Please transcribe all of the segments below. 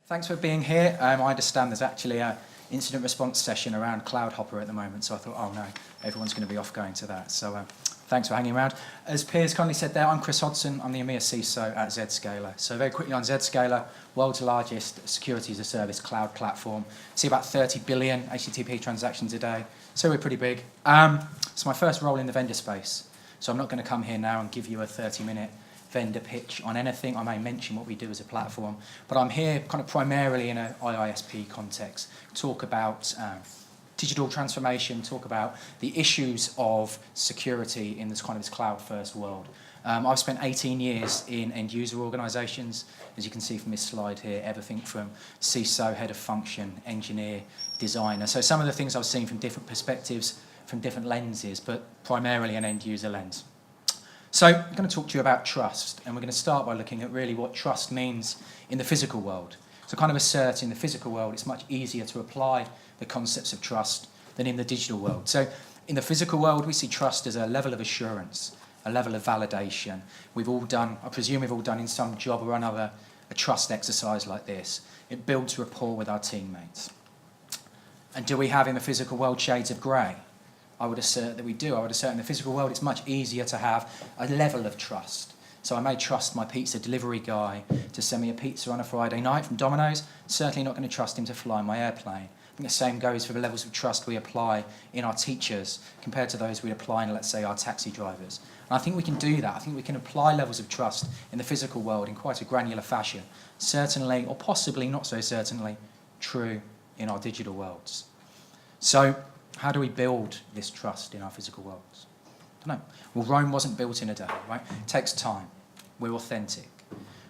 Thanks for being here. I understand there's actually an incident response session around Cloud Hopper at the moment, so I thought, oh no, everyone's going to be off going to that. So thanks for hanging around. As Piers kindly said there, I'm Chris Hodson. I'm the EMEA CISO at Zscaler. So very quickly on Zscaler, world's largest security as a service cloud platform. See about 30 billion HTTP transactions a day, so we're pretty big. It's my first role in the vendor space, so I'm not going to come here now and give you a 30-minute vendor pitch on anything. I may mention what we do as a platform, but I'm here kind of primarily in an IISP context, talk about digital transformation, talk about the issues of security in this kind of this cloud-first world. I've spent 18 years in end-user organisations, as you can see from this slide here, everything from CISO, head of function, engineer, designer. So some of the things I've seen from different perspectives, from different lenses, but primarily an end-user lens. So I'm going to talk to you about trust, and we're going to start by looking at really what trust means in the physical world. So kind of assert in the physical world it's much easier to apply the concepts of trust than in the digital world. So in the physical world we see trust as a level of assurance, a level of validation. We've all done, I presume we've all done in some job or another, a trust exercise like this. It builds rapport with our teammates. And do we have in the physical world shades of grey? I would assert that we do. I would assert in the physical world it's much easier to have a level of trust. So I may trust my pizza delivery guy to send me a pizza on a Friday night from Domino's. Certainly not going to trust him to fly my airplane. I think the same goes for the levels of trust we apply in our teachers compared to those we apply in, let's say, our taxi drivers. And I think we can do that. I think we can apply levels of trust in the physical world in quite a granular fashion. Certainly, or possibly not so certainly, true in our digital worlds. So how do we build this trust in our physical worlds? I don't know. Well, Rome wasn't built in a day, right? It takes time. We're authentic.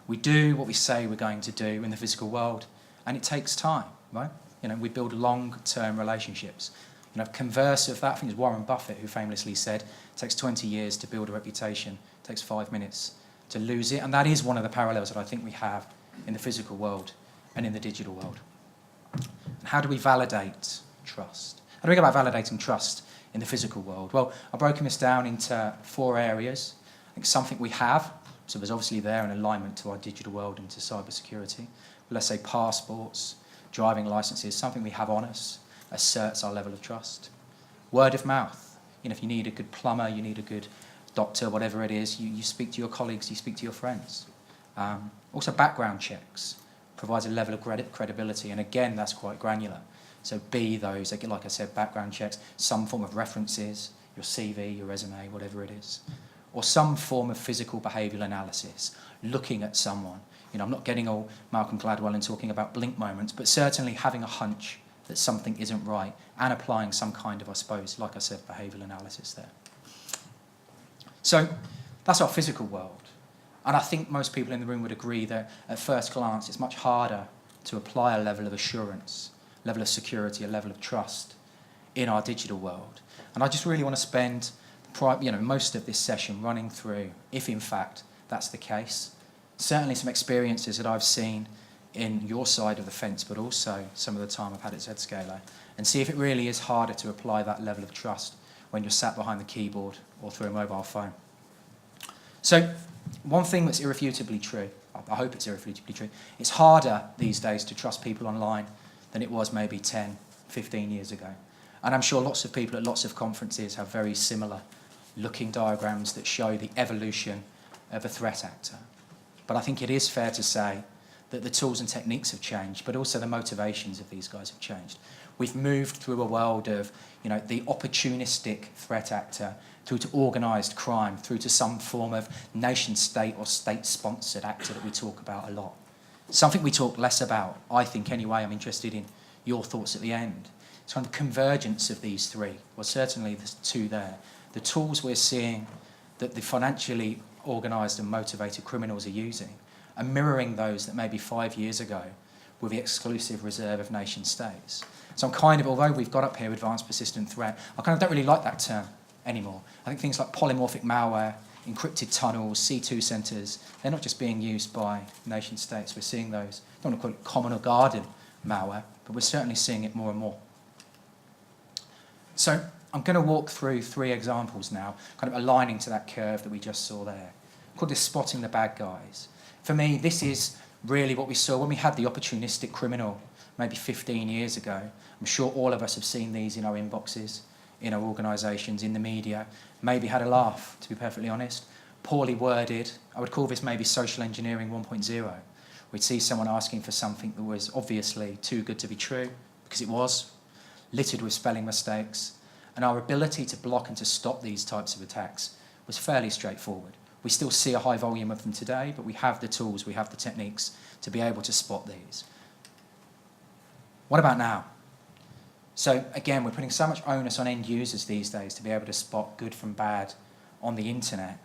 We do what we say we're going to do in the physical world, and it takes time, right? You know, we build long-term relationships. You know, converse of that, I think it's Warren Buffett who famously said, it takes 20 years to build a reputation, it takes 5 minutes to lose it, and that is one of the parallels that I think we have in the physical world and in the digital world. And how do we validate trust? How do we go about validating trust in the physical world? Well, I've broken this down into 4 areas. I think something we have, so there's obviously there an alignment to our digital world and to cybersecurity. Let's say passports, driving licenses, something we have on us, asserts our level of trust. Word of mouth. You know, if you need a good plumber, you need a good doctor, whatever it is, you speak to your colleagues, you speak to your friends. Also background checks provides a level of credibility, and again, that's quite granular. So be those, like I said, background checks, some form of references, your CV, your resume, whatever it is. Or some form of physical behavioural analysis, looking at someone. You know, I'm not getting all Malcolm Gladwell and talking about blink moments, but certainly having a hunch that something isn't right and applying some kind of, I suppose, like I said, behavioural analysis there. So that's our physical world. And I think most people in the room would agree that at first glance it's much harder to apply a level of assurance, level of security, a level of trust in our digital world. And I just really want to spend most of this session running through, if in fact that's the case, certainly some experiences that I've seen in your side of the fence, but also some of the time I've had at Zscaler, and see if it really is harder to apply that level of trust when you're sat behind the keyboard or through a mobile phone. So one thing that's irrefutably true, I hope it's irrefutably true, it's harder these days to trust people online than it was maybe 10, 15 years ago. And I'm sure lots of people at lots of conferences have very similar looking diagrams that show the evolution of a threat actor. But I think it is fair to say that the tools and techniques have changed, but also the motivations of these guys have changed. We've moved through a world of, you know, the opportunistic threat actor through to organised crime, through to some form of nation-state or state-sponsored actor that we talk about a lot. Something we talk less about, I think anyway, I'm interested in your thoughts at the end. It's kind of convergence of these three, well certainly there's 2 there. The tools we're seeing that the financially organised and motivated criminals are using are mirroring those that maybe 5 years ago were the exclusive reserve of nation states. So I'm kind of, although we've got up here advanced persistent threat, I kind of don't really like that term anymore. I think things like polymorphic malware, encrypted tunnels, C2 centres, they're not just being used by nation states. We're seeing those, I don't want to call it common or garden malware, but we're certainly seeing it more and more. So I'm going to walk through 3 examples now, kind of aligning to that curve that we just saw there. I call this spotting the bad guys. For me, this is really what we saw when we had the opportunistic criminal maybe 15 years ago. I'm sure all of us have seen these in our inboxes, in our organisations, in the media, maybe had a laugh, to be perfectly honest. Poorly worded. I would call this maybe social engineering 1.0. We'd see someone asking for something that was obviously too good to be true, because it was, littered with spelling mistakes, and our ability to block and to stop these types of attacks was fairly straightforward. We still see a high volume of them today, but we have the tools, we have the techniques to be able to spot these. What about now? So again, we're putting so much onus on end users these days to be able to spot good from bad on the internet.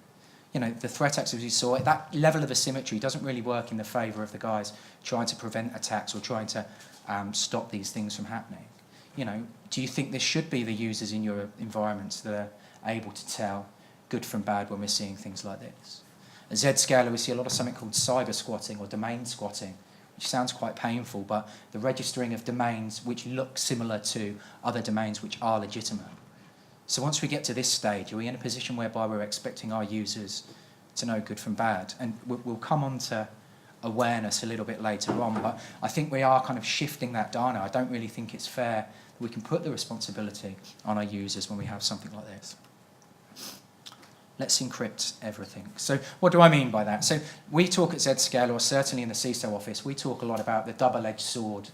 You know, the threat actors we saw, that level of asymmetry doesn't really work in the favour of the guys trying to prevent attacks or trying to stop these things from happening. You know, do you think there should be the users in your environments that are able to tell good from bad when we're seeing things like this? At Zscaler, we see a lot of something called cyber squatting or domain squatting, which sounds quite painful, but the registering of domains which look similar to other domains which are legitimate. So once we get to this stage, are we in a position whereby we're expecting our users to know good from bad? And we'll come on to awareness a little bit later on, but I think we are kind of shifting that down. I don't really think it's fair that we can put the responsibility on our users when we have something like this. Let's encrypt everything. So what do I mean by that? So we talk at Zscaler, or certainly in the CISO office, we talk a lot about the double-edged sword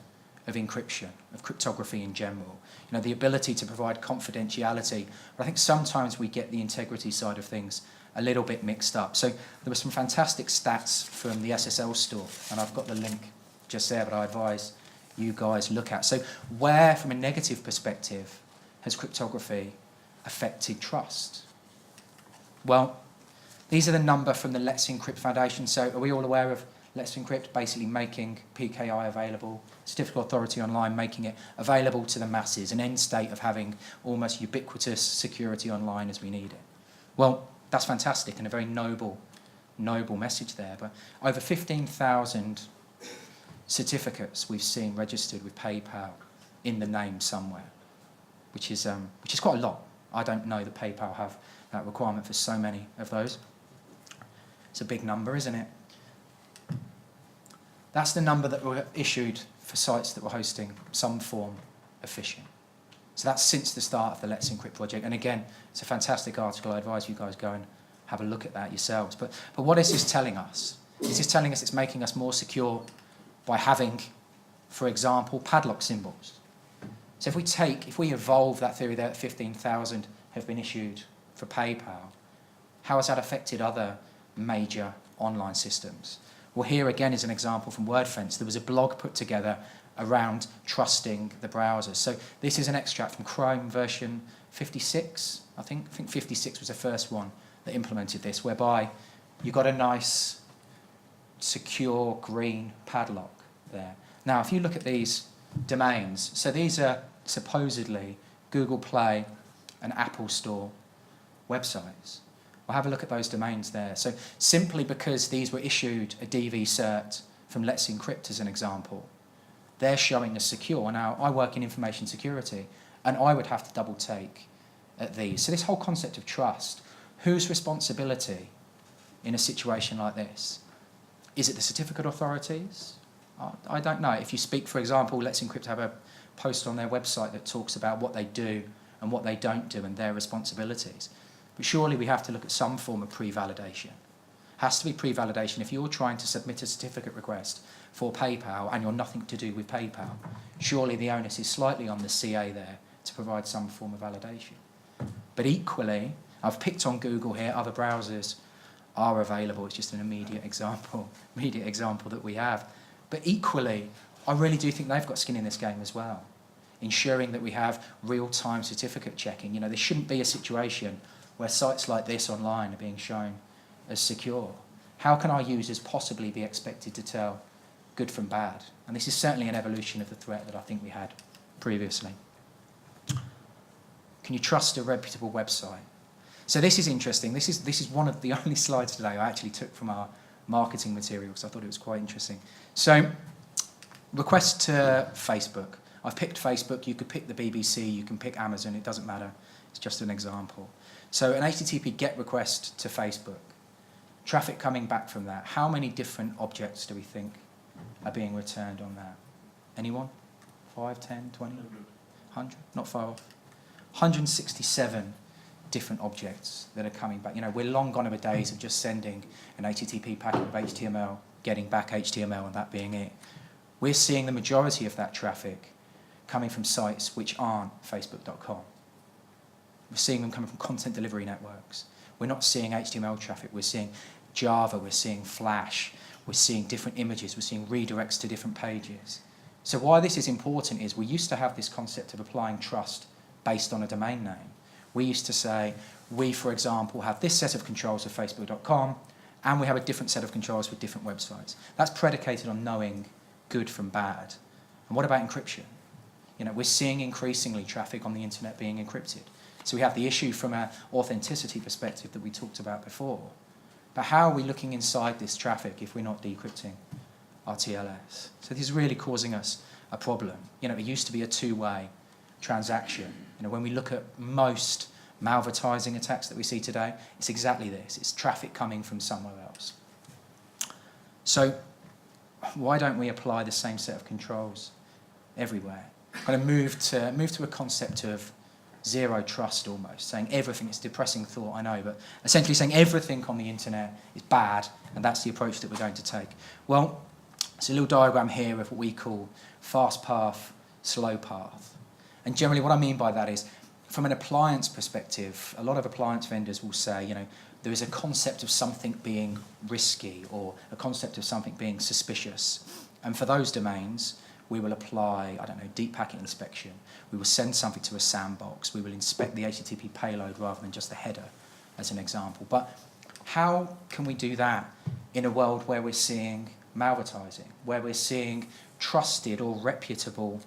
of encryption, of cryptography in general. You know, the ability to provide confidentiality. But I think sometimes we get the integrity side of things a little bit mixed up. So there were some fantastic stats from the SSL store, and I've got the link just there, but I advise you guys look at. So where, from a negative perspective, has cryptography affected trust? Well, these are the number from the Let's Encrypt Foundation. So are we all aware of Let's Encrypt basically making PKI available, Certificate Authority Online making it available to the masses, an end state of having almost ubiquitous security online as we need it? Well, that's fantastic and a very noble message there. But over 15,000 certificates we've seen registered with PayPal in the name somewhere, which is quite a lot. I don't know that PayPal have that requirement for so many of those. It's a big number, isn't it? That's the number that were issued for sites that were hosting some form of phishing. So that's since the start of the Let's Encrypt project. And again, it's a fantastic article. I advise you guys go and have a look at that yourselves. But what is this telling us? Is this telling us it's making us more secure by having, for example, padlock symbols? So if we evolve that theory there that 15,000 have been issued for PayPal, how has that affected other major online systems? Well, here again is an example from WordFence. There was a blog put together around trusting the browser. So this is an extract from Chrome version 56, I think 56 was the first one that implemented this, whereby you got a nice, secure green padlock there. Now, if you look at these domains, so these are supposedly Google Play and Apple Store websites. Well, have a look at those domains there. So simply because these were issued a DV cert from Let's Encrypt as an example, they're showing as secure. Now, I work in information security, and I would have to double take at these. So this whole concept of trust, whose responsibility in a situation like this? Is it the certificate authorities? I don't know. If you speak, for example, Let's Encrypt have a post on their website that talks about what they do and what they don't do and their responsibilities. But surely we have to look at some form of pre-validation. Has to be pre-validation. If you're trying to submit a certificate request for PayPal and you're nothing to do with PayPal, surely the onus is slightly on the CA there to provide some form of validation. But equally, I've picked on Google here, other browsers are available. It's just an immediate example that we have. But equally, I really do think they've got skin in this game as well, ensuring that we have real-time certificate checking. You know, there shouldn't be a situation where sites like this online are being shown as secure. How can our users possibly be expected to tell good from bad? And this is certainly an evolution of the threat that I think we had previously. Can you trust a reputable website? So this is interesting. This is one of the only slides today I actually took from our marketing materials. I thought it was quite interesting. So, request to Facebook. I've picked Facebook. You could pick the BBC. You can pick Amazon. It doesn't matter. It's just an example. So an HTTP GET request to Facebook. Traffic coming back from that. How many different objects do we think are being returned on that? Anyone? 5, 10, 20? 100? Not far off. 167 different objects that are coming back. We're long gone are the days of just sending an HTTP packet of HTML, getting back HTML and that being it. We're seeing the majority of that traffic coming from sites which aren't facebook.com. We're seeing them coming from content delivery networks. We're not seeing HTML traffic, we're seeing Java, we're seeing Flash, we're seeing different images, we're seeing redirects to different pages. So why this is important is we used to have this concept of applying trust based on a domain name. We used to say, we, for example, have this set of controls for facebook.com, and we have a different set of controls for different websites. That's predicated on knowing good from bad. And what about encryption? We're seeing increasingly traffic on the internet being encrypted. So we have the issue from an authenticity perspective that we talked about before. But how are we looking inside this traffic if we're not decrypting our TLS? So this is really causing us a problem. It used to be a two-way transaction. When we look at most malvertising attacks that we see today, it's exactly this. It's traffic coming from somewhere else. So why don't we apply the same set of controls everywhere? Kind of move to a concept of zero trust almost, saying everything, it's a depressing thought, I know, but essentially saying everything on the internet is bad, and that's the approach that we're going to take. Well, it's a little diagram here of what we call fast path, slow path. And generally what I mean by that is, from an appliance perspective, a lot of appliance vendors will say, there is a concept of something being risky or a concept of something being suspicious. And for those domains, we will apply, deep packet inspection. We will send something to a sandbox. We will inspect the HTTP payload rather than just the header, as an example. But how can we do that in a world where we're seeing malvertising, where we're seeing trusted or reputable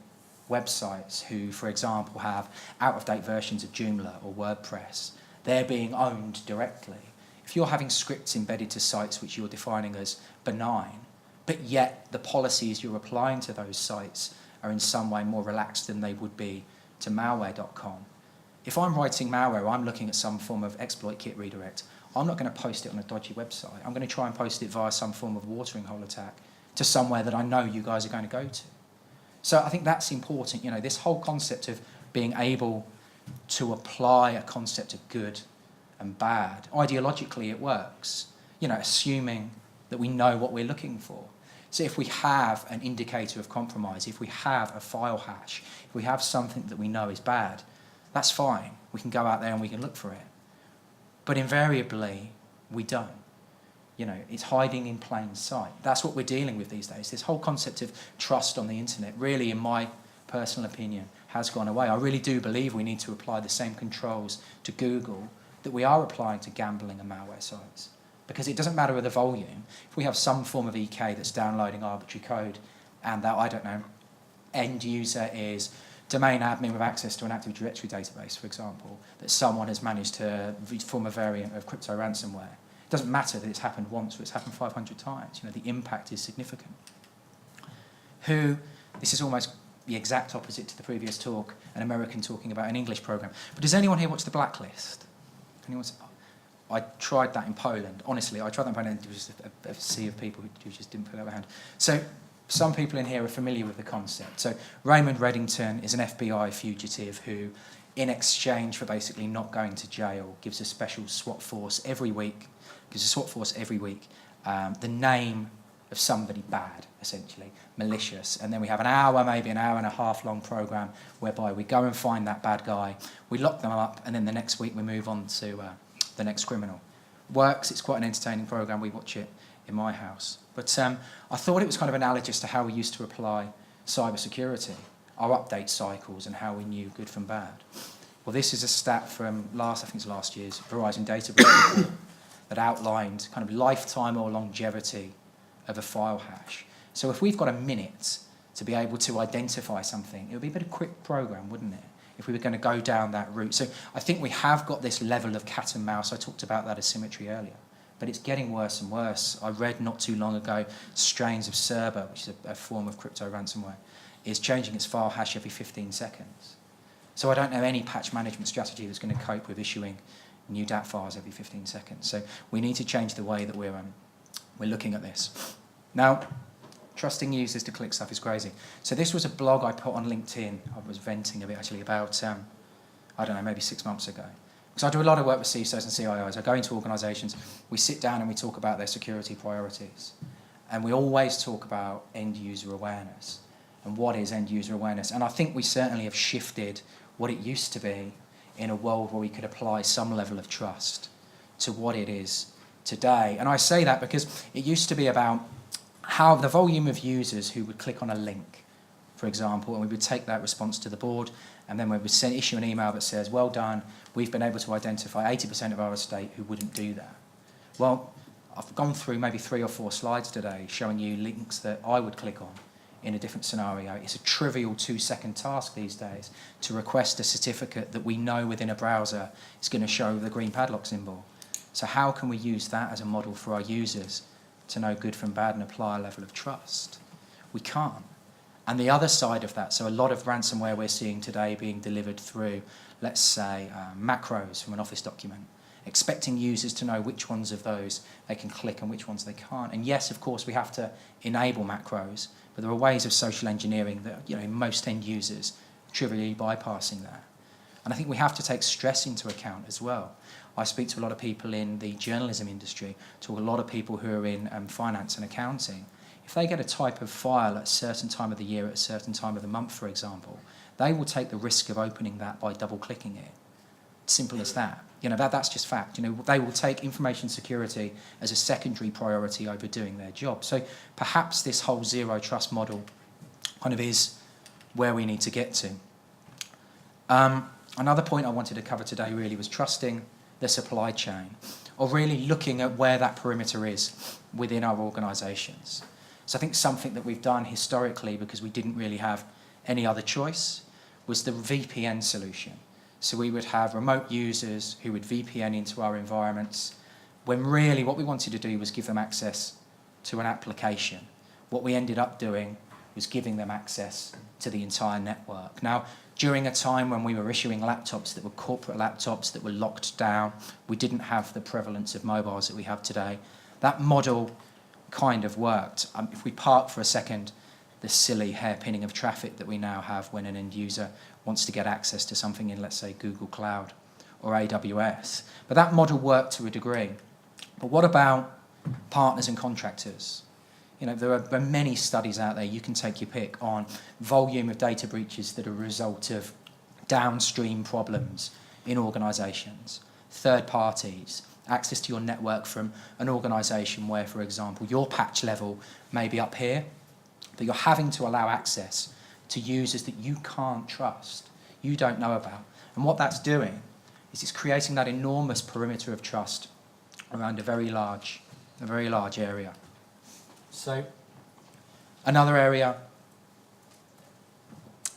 websites who, for example, have out-of-date versions of Joomla or WordPress? They're being owned directly. If you're having scripts embedded to sites which you're defining as benign, but yet the policies you're applying to those sites are in some way more relaxed than they would be to malware.com. If I'm writing malware, I'm looking at some form of exploit kit redirect, I'm not going to post it on a dodgy website. I'm going to try and post it via some form of watering hole attack to somewhere that I know you guys are going to go to. So I think that's important, this whole concept of being able to apply a concept of good and bad. Ideologically, it works, assuming that we know what we're looking for. So if we have an indicator of compromise, if we have a file hash, if we have something that we know is bad, that's fine. We can go out there and we can look for it. But invariably, we don't. It's hiding in plain sight. That's what we're dealing with these days. This whole concept of trust on the internet really, in my personal opinion, has gone away. I really do believe we need to apply the same controls to Google that we are applying to gambling and malware sites. Because it doesn't matter the volume. If we have some form of EK that's downloading arbitrary code and that, end user is domain admin with access to an Active Directory database, for example, that someone has managed to form a variant of crypto ransomware. It doesn't matter that it's happened once or it's happened 500 times. The impact is significant. This is almost the exact opposite to the previous talk, an American talking about an English program. But does anyone here watch The Blacklist? I tried that in Poland. Honestly, I tried that in Poland. It was just a sea of people who just didn't put up their hand. So some people in here are familiar with the concept. So Raymond Reddington is an FBI fugitive who, in exchange for basically not going to jail, gives a special SWAT force every week, the name of somebody bad, essentially, malicious. And then we have an hour, maybe an hour and a half long program whereby we go and find that bad guy, we lock them up, and then the next week we move on to the next criminal. Works, it's quite an entertaining program, we watch it in my house. But I thought it was kind of analogous to how we used to apply cybersecurity, our update cycles and how we knew good from bad. Well, this is a stat from last year's Verizon Data Report that outlined kind of lifetime or longevity of a file hash. So if we've got a minute to be able to identify something, it would be a bit of a quick program, wouldn't it, if we were going to go down that route. So I think we have got this level of cat and mouse. I talked about that asymmetry earlier. But it's getting worse and worse. I read not too long ago, strains of Cerber, which is a form of crypto ransomware, is changing its file hash every 15 seconds. So I don't know any patch management strategy that's going to cope with issuing new DAT files every 15 seconds. So we need to change the way that we're looking at this. Now, Trusting users to click stuff is crazy. So this was a blog I put on LinkedIn. I was venting a bit actually about, I don't know, maybe 6 months ago. Because I do a lot of work with CISOs and CIOs. I go into organisations, we sit down and we talk about their security priorities. And we always talk about end user awareness. And what is end user awareness? And I think we certainly have shifted what it used to be in a world where we could apply some level of trust to what it is today. And I say that because it used to be about how the volume of users who would click on a link, for example, and we would take that response to the board, and then we would issue an email that says, well done, we've been able to identify 80% of our estate who wouldn't do that. Well, I've gone through maybe 3 or 4 slides today showing you links that I would click on in a different scenario. It's a trivial 2-second task these days to request a certificate that we know within a browser is going to show the green padlock symbol. So how can we use that as a model for our users to know good from bad and apply a level of trust? We can't. And the other side of that, so a lot of ransomware we're seeing today being delivered through, let's say, macros from an Office document, expecting users to know which ones of those they can click and which ones they can't. And yes, of course, we have to enable macros, but there are ways of social engineering that, most end users trivially bypassing that. And I think we have to take stress into account as well. I speak to a lot of people in the journalism industry, to a lot of people who are in finance and accounting. If they get a type of file at a certain time of the year, at a certain time of the month, for example, they will take the risk of opening that by double-clicking it. Simple as that. That's just fact. They will take information security as a secondary priority over doing their job. So perhaps this whole zero trust model kind of is where we need to get to. Another point I wanted to cover today really was trusting the supply chain, or really looking at where that perimeter is within our organisations. So I think something that we've done historically, because we didn't really have any other choice, was the VPN solution. So we would have remote users who would VPN into our environments, when really what we wanted to do was give them access to an application. What we ended up doing was giving them access to the entire network. Now, during a time when we were issuing laptops that were corporate laptops that were locked down, we didn't have the prevalence of mobiles that we have today. That model kind of worked. If we park for a second the silly hairpinning of traffic that we now have when an end user wants to get access to something in, let's say, Google Cloud or AWS. But that model worked to a degree. But what about partners and contractors? There are many studies out there, you can take your pick, on volume of data breaches that are a result of downstream problems in organisations, third parties, access to your network from an organisation where, for example, your patch level may be up here, but you're having to allow access to users that you can't trust, you don't know about. And what that's doing is it's creating that enormous perimeter of trust around a very large area. So another area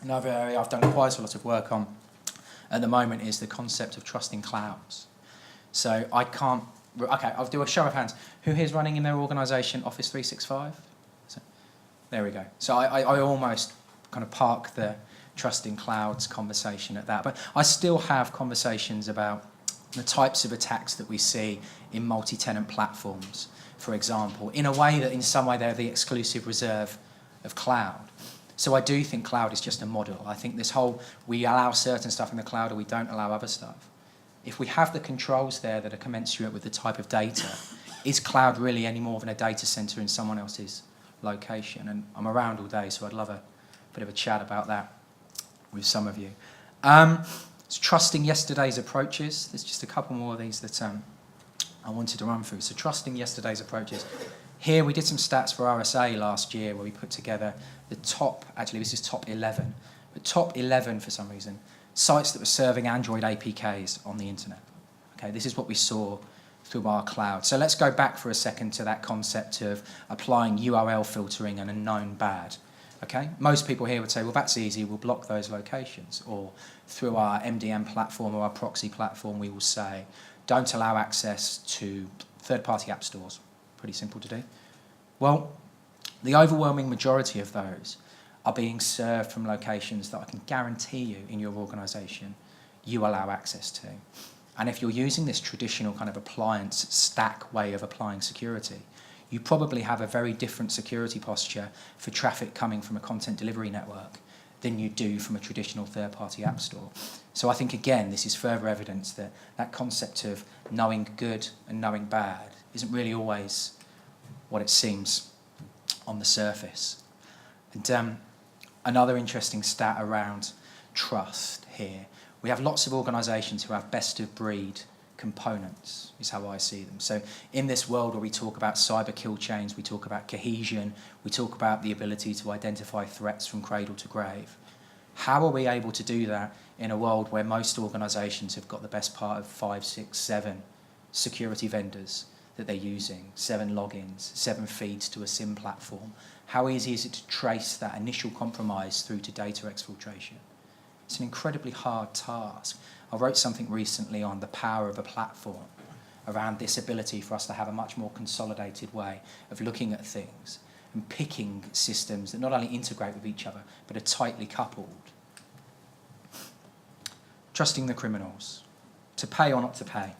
I've done quite a lot of work on at the moment is the concept of trusting clouds. So I'll do a show of hands. Who here's running in their organisation Office 365? There we go. So I almost kind of park the trusting clouds conversation at that. But I still have conversations about the types of attacks that we see in multi-tenant platforms, for example, in a way that in some way they're the exclusive reserve of cloud. So I do think cloud is just a model. I think this whole, we allow certain stuff in the cloud or we don't allow other stuff. If we have the controls there that are commensurate with the type of data, is cloud really any more than a data center in someone else's location? And I'm around all day, so I'd love a bit of a chat about that with some of you. It's trusting yesterday's approaches. There's just a couple more of these that I wanted to run through. So trusting yesterday's approaches. Here we did some stats for RSA last year where we put together the top, actually this is top 11, but top 11 for some reason, sites that were serving Android APKs on the internet. Okay, this is what we saw through our cloud. So let's go back for a second to that concept of applying URL filtering and a known bad. Okay, most people here would say, well, that's easy, we'll block those locations. Or through our MDM platform or our proxy platform, we will say, don't allow access to third-party app stores. Pretty simple to do. Well, the overwhelming majority of those are being served from locations that I can guarantee you in your organisation you allow access to. And if you're using this traditional kind of appliance stack way of applying security, you probably have a very different security posture for traffic coming from a content delivery network than you do from a traditional third-party app store. So I think, again, this is further evidence that that concept of knowing good and knowing bad isn't really always what it seems on the surface. And another interesting stat around trust here, we have lots of organisations who have best-of-breed components, is how I see them. So in this world where we talk about cyber kill chains, we talk about cohesion, we talk about the ability to identify threats from cradle to grave, how are we able to do that in a world where most organisations have got the best part of 5, 6, 7 security vendors that they're using, 7 logins, 7 feeds to a SIM platform? How easy is it to trace that initial compromise through to data exfiltration? It's an incredibly hard task. I wrote something recently on the power of a platform around this ability for us to have a much more consolidated way of looking at things and picking systems that not only integrate with each other but are tightly coupled. Trusting the criminals. To pay or not to pay,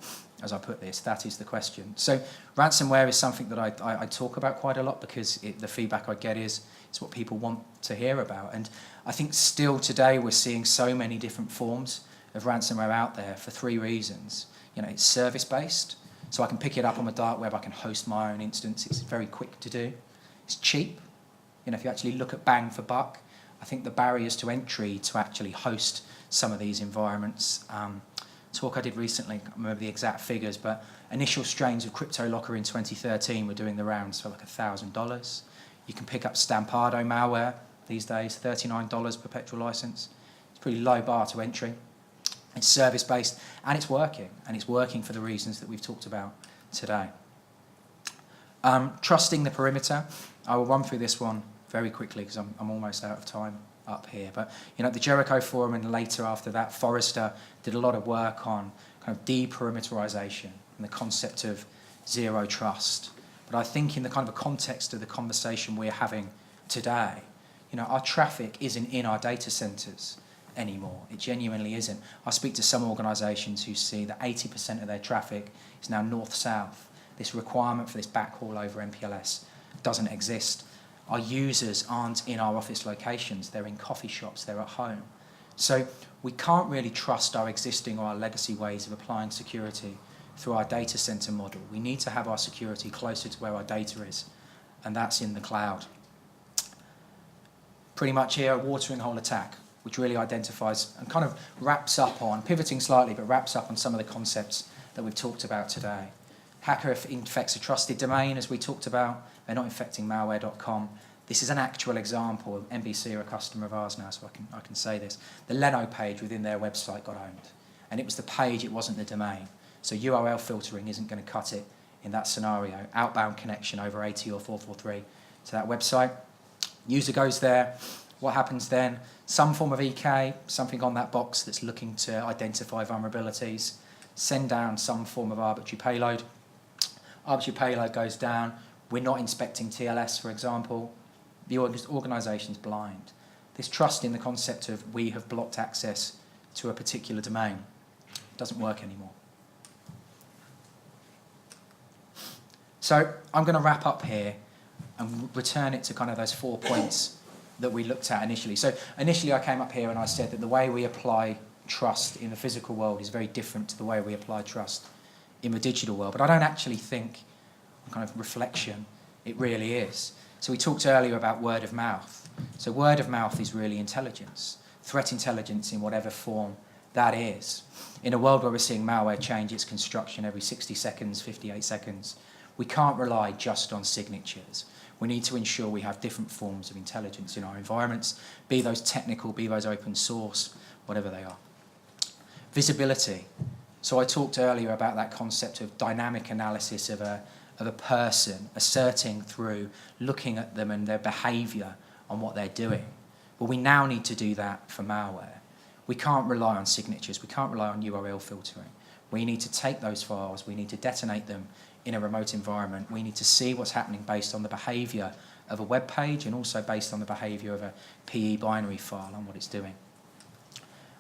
as I put this, that is the question. So ransomware is something that I talk about quite a lot because the feedback I get is it's what people want to hear about. And I think still today we're seeing so many different forms of ransomware out there for 3 reasons. You know, it's service-based, so I can pick it up on the dark web, I can host my own instance, it's very quick to do. It's cheap. You know, if you actually look at bang for buck, I think the barriers to entry to actually host some of these environments, talk I did recently, I can't remember the exact figures, but initial strains of CryptoLocker in 2013 were doing the rounds for like $1,000. You can pick up Stampado malware these days, $39 perpetual license. It's a pretty low bar to entry. It's service-based, and it's working for the reasons that we've talked about today. Trusting the perimeter. I will run through this one very quickly because I'm almost out of time up here. But you know, the Jericho Forum and later after that, Forrester did a lot of work on kind of deperimeterization and the concept of zero trust. But I think in the kind of a context of the conversation we're having today, you know, our traffic isn't in our data centers anymore. It genuinely isn't. I speak to some organisations who see that 80% of their traffic is now north-south. This requirement for this backhaul over MPLS doesn't exist. Our users aren't in our office locations. They're in coffee shops. They're at home. So we can't really trust our existing or our legacy ways of applying security through our data center model. We need to have our security closer to where our data is, and that's in the cloud. Pretty much here, a watering hole attack, which really identifies and kind of wraps up on, pivoting slightly, but wraps up on some of the concepts that we've talked about today. Hacker infects a trusted domain, as we talked about. They're not infecting malware.com. This is an actual example. NBC are a customer of ours now, so I can say this. The Leno page within their website got owned. And it was the page, it wasn't the domain. So URL filtering isn't going to cut it in that scenario. Outbound connection over 80 or 443 to that website. User goes there. What happens then? Some form of EK, something on that box that's looking to identify vulnerabilities. Send down some form of arbitrary payload. Arbitrary payload goes down. We're not inspecting TLS, for example. The organisation's blind. This trust in the concept of we have blocked access to a particular domain doesn't work anymore. So I'm going to wrap up here and return it to kind of those 4 points that we looked at initially. So initially I came up here and I said that the way we apply trust in the physical world is very different to the way we apply trust in the digital world. But I don't actually think, on kind of reflection, it really is. So we talked earlier about word of mouth. So word of mouth is really intelligence, threat intelligence in whatever form that is. In a world where we're seeing malware change its construction every 60 seconds, 58 seconds, we can't rely just on signatures. We need to ensure we have different forms of intelligence in our environments, be those technical, be those open source, whatever they are. Visibility. So I talked earlier about that concept of dynamic analysis of a person, asserting through looking at them and their behaviour on what they're doing. Well, we now need to do that for malware. We can't rely on signatures. We can't rely on URL filtering. We need to take those files. We need to detonate them in a remote environment. We need to see what's happening based on the behaviour of a web page and also based on the behaviour of a PE binary file and what it's doing.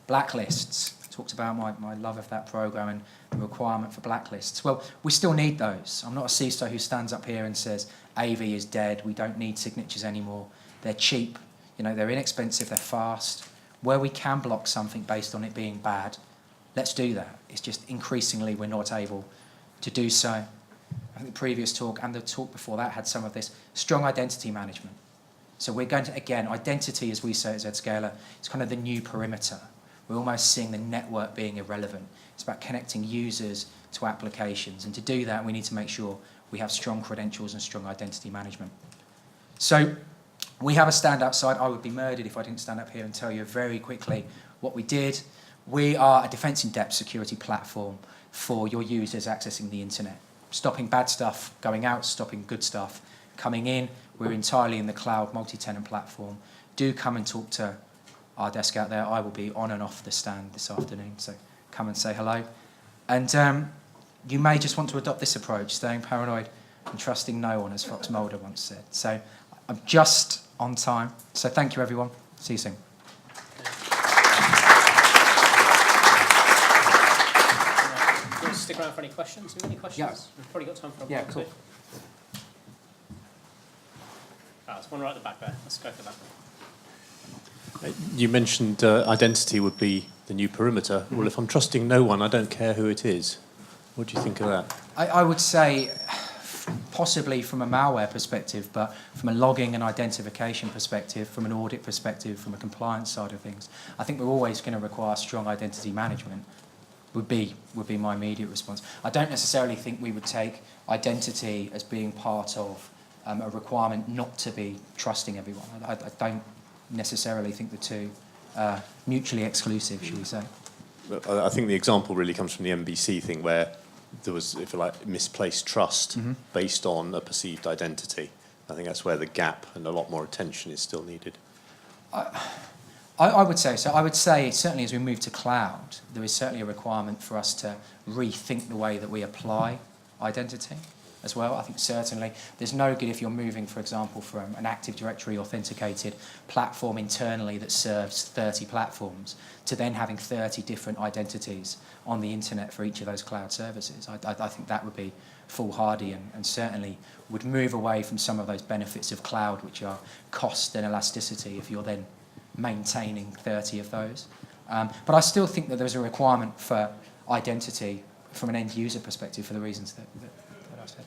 Blacklists. talked about my love of that program and the requirement for blacklists. Well, we still need those. I'm not a CISO who stands up here and says AV is dead, we don't need signatures anymore. They're cheap, they're inexpensive, they're fast. Where we can block something based on it being bad, let's do that. It's just increasingly we're not able to do so. I think the previous talk and the talk before that had some of this strong identity management. So we're going to, again, identity, as we say at Zscaler, is kind of the new perimeter. We're almost seeing the network being irrelevant. It's about connecting users to applications. And to do that, we need to make sure we have strong credentials and strong identity management. So we have a stand outside. I would be murdered if I didn't stand up here and tell you very quickly what we did. We are a defense-in-depth security platform for your users accessing the internet, stopping bad stuff going out, stopping good stuff coming in. We're entirely in the cloud multi-tenant platform. Do come and talk to our desk out there. I will be on and off the stand this afternoon, so come and say hello. And you may just want to adopt this approach, staying paranoid and trusting no one, as Fox Mulder once said. So I'm just on time. So thank you, everyone. See you soon. Stick around for any questions. Have you got any questions? Yeah. We've probably got time for Yeah, cool. There's one right at the back there. Let's go for that. You mentioned identity would be the new perimeter. Well, if I'm trusting no one, I don't care who it is. What do you think of that? I would say possibly from a malware perspective, but from a logging and identification perspective, from an audit perspective, from a compliance side of things, I think we're always going to require strong identity management. Would be my immediate response. I don't necessarily think we would take identity as being part of a requirement not to be trusting everyone. I don't necessarily think the two are mutually exclusive, shall we say. I think the example really comes from the NBC thing where there was, if you like, misplaced trust based on a perceived identity. I think that's where the gap and a lot more attention is still needed. I would say so. I would say certainly as we move to cloud, there is certainly a requirement for us to rethink the way that we apply identity as well. I think certainly there's no good if you're moving, for example, from an Active Directory authenticated platform internally that serves 30 platforms to then having 30 different identities on the internet for each of those cloud services. I think that would be foolhardy and certainly would move away from some of those benefits of cloud, which are cost and elasticity, if you're then maintaining 30 of those. But I still think that there's a requirement for identity from an end user perspective for the reasons that I said.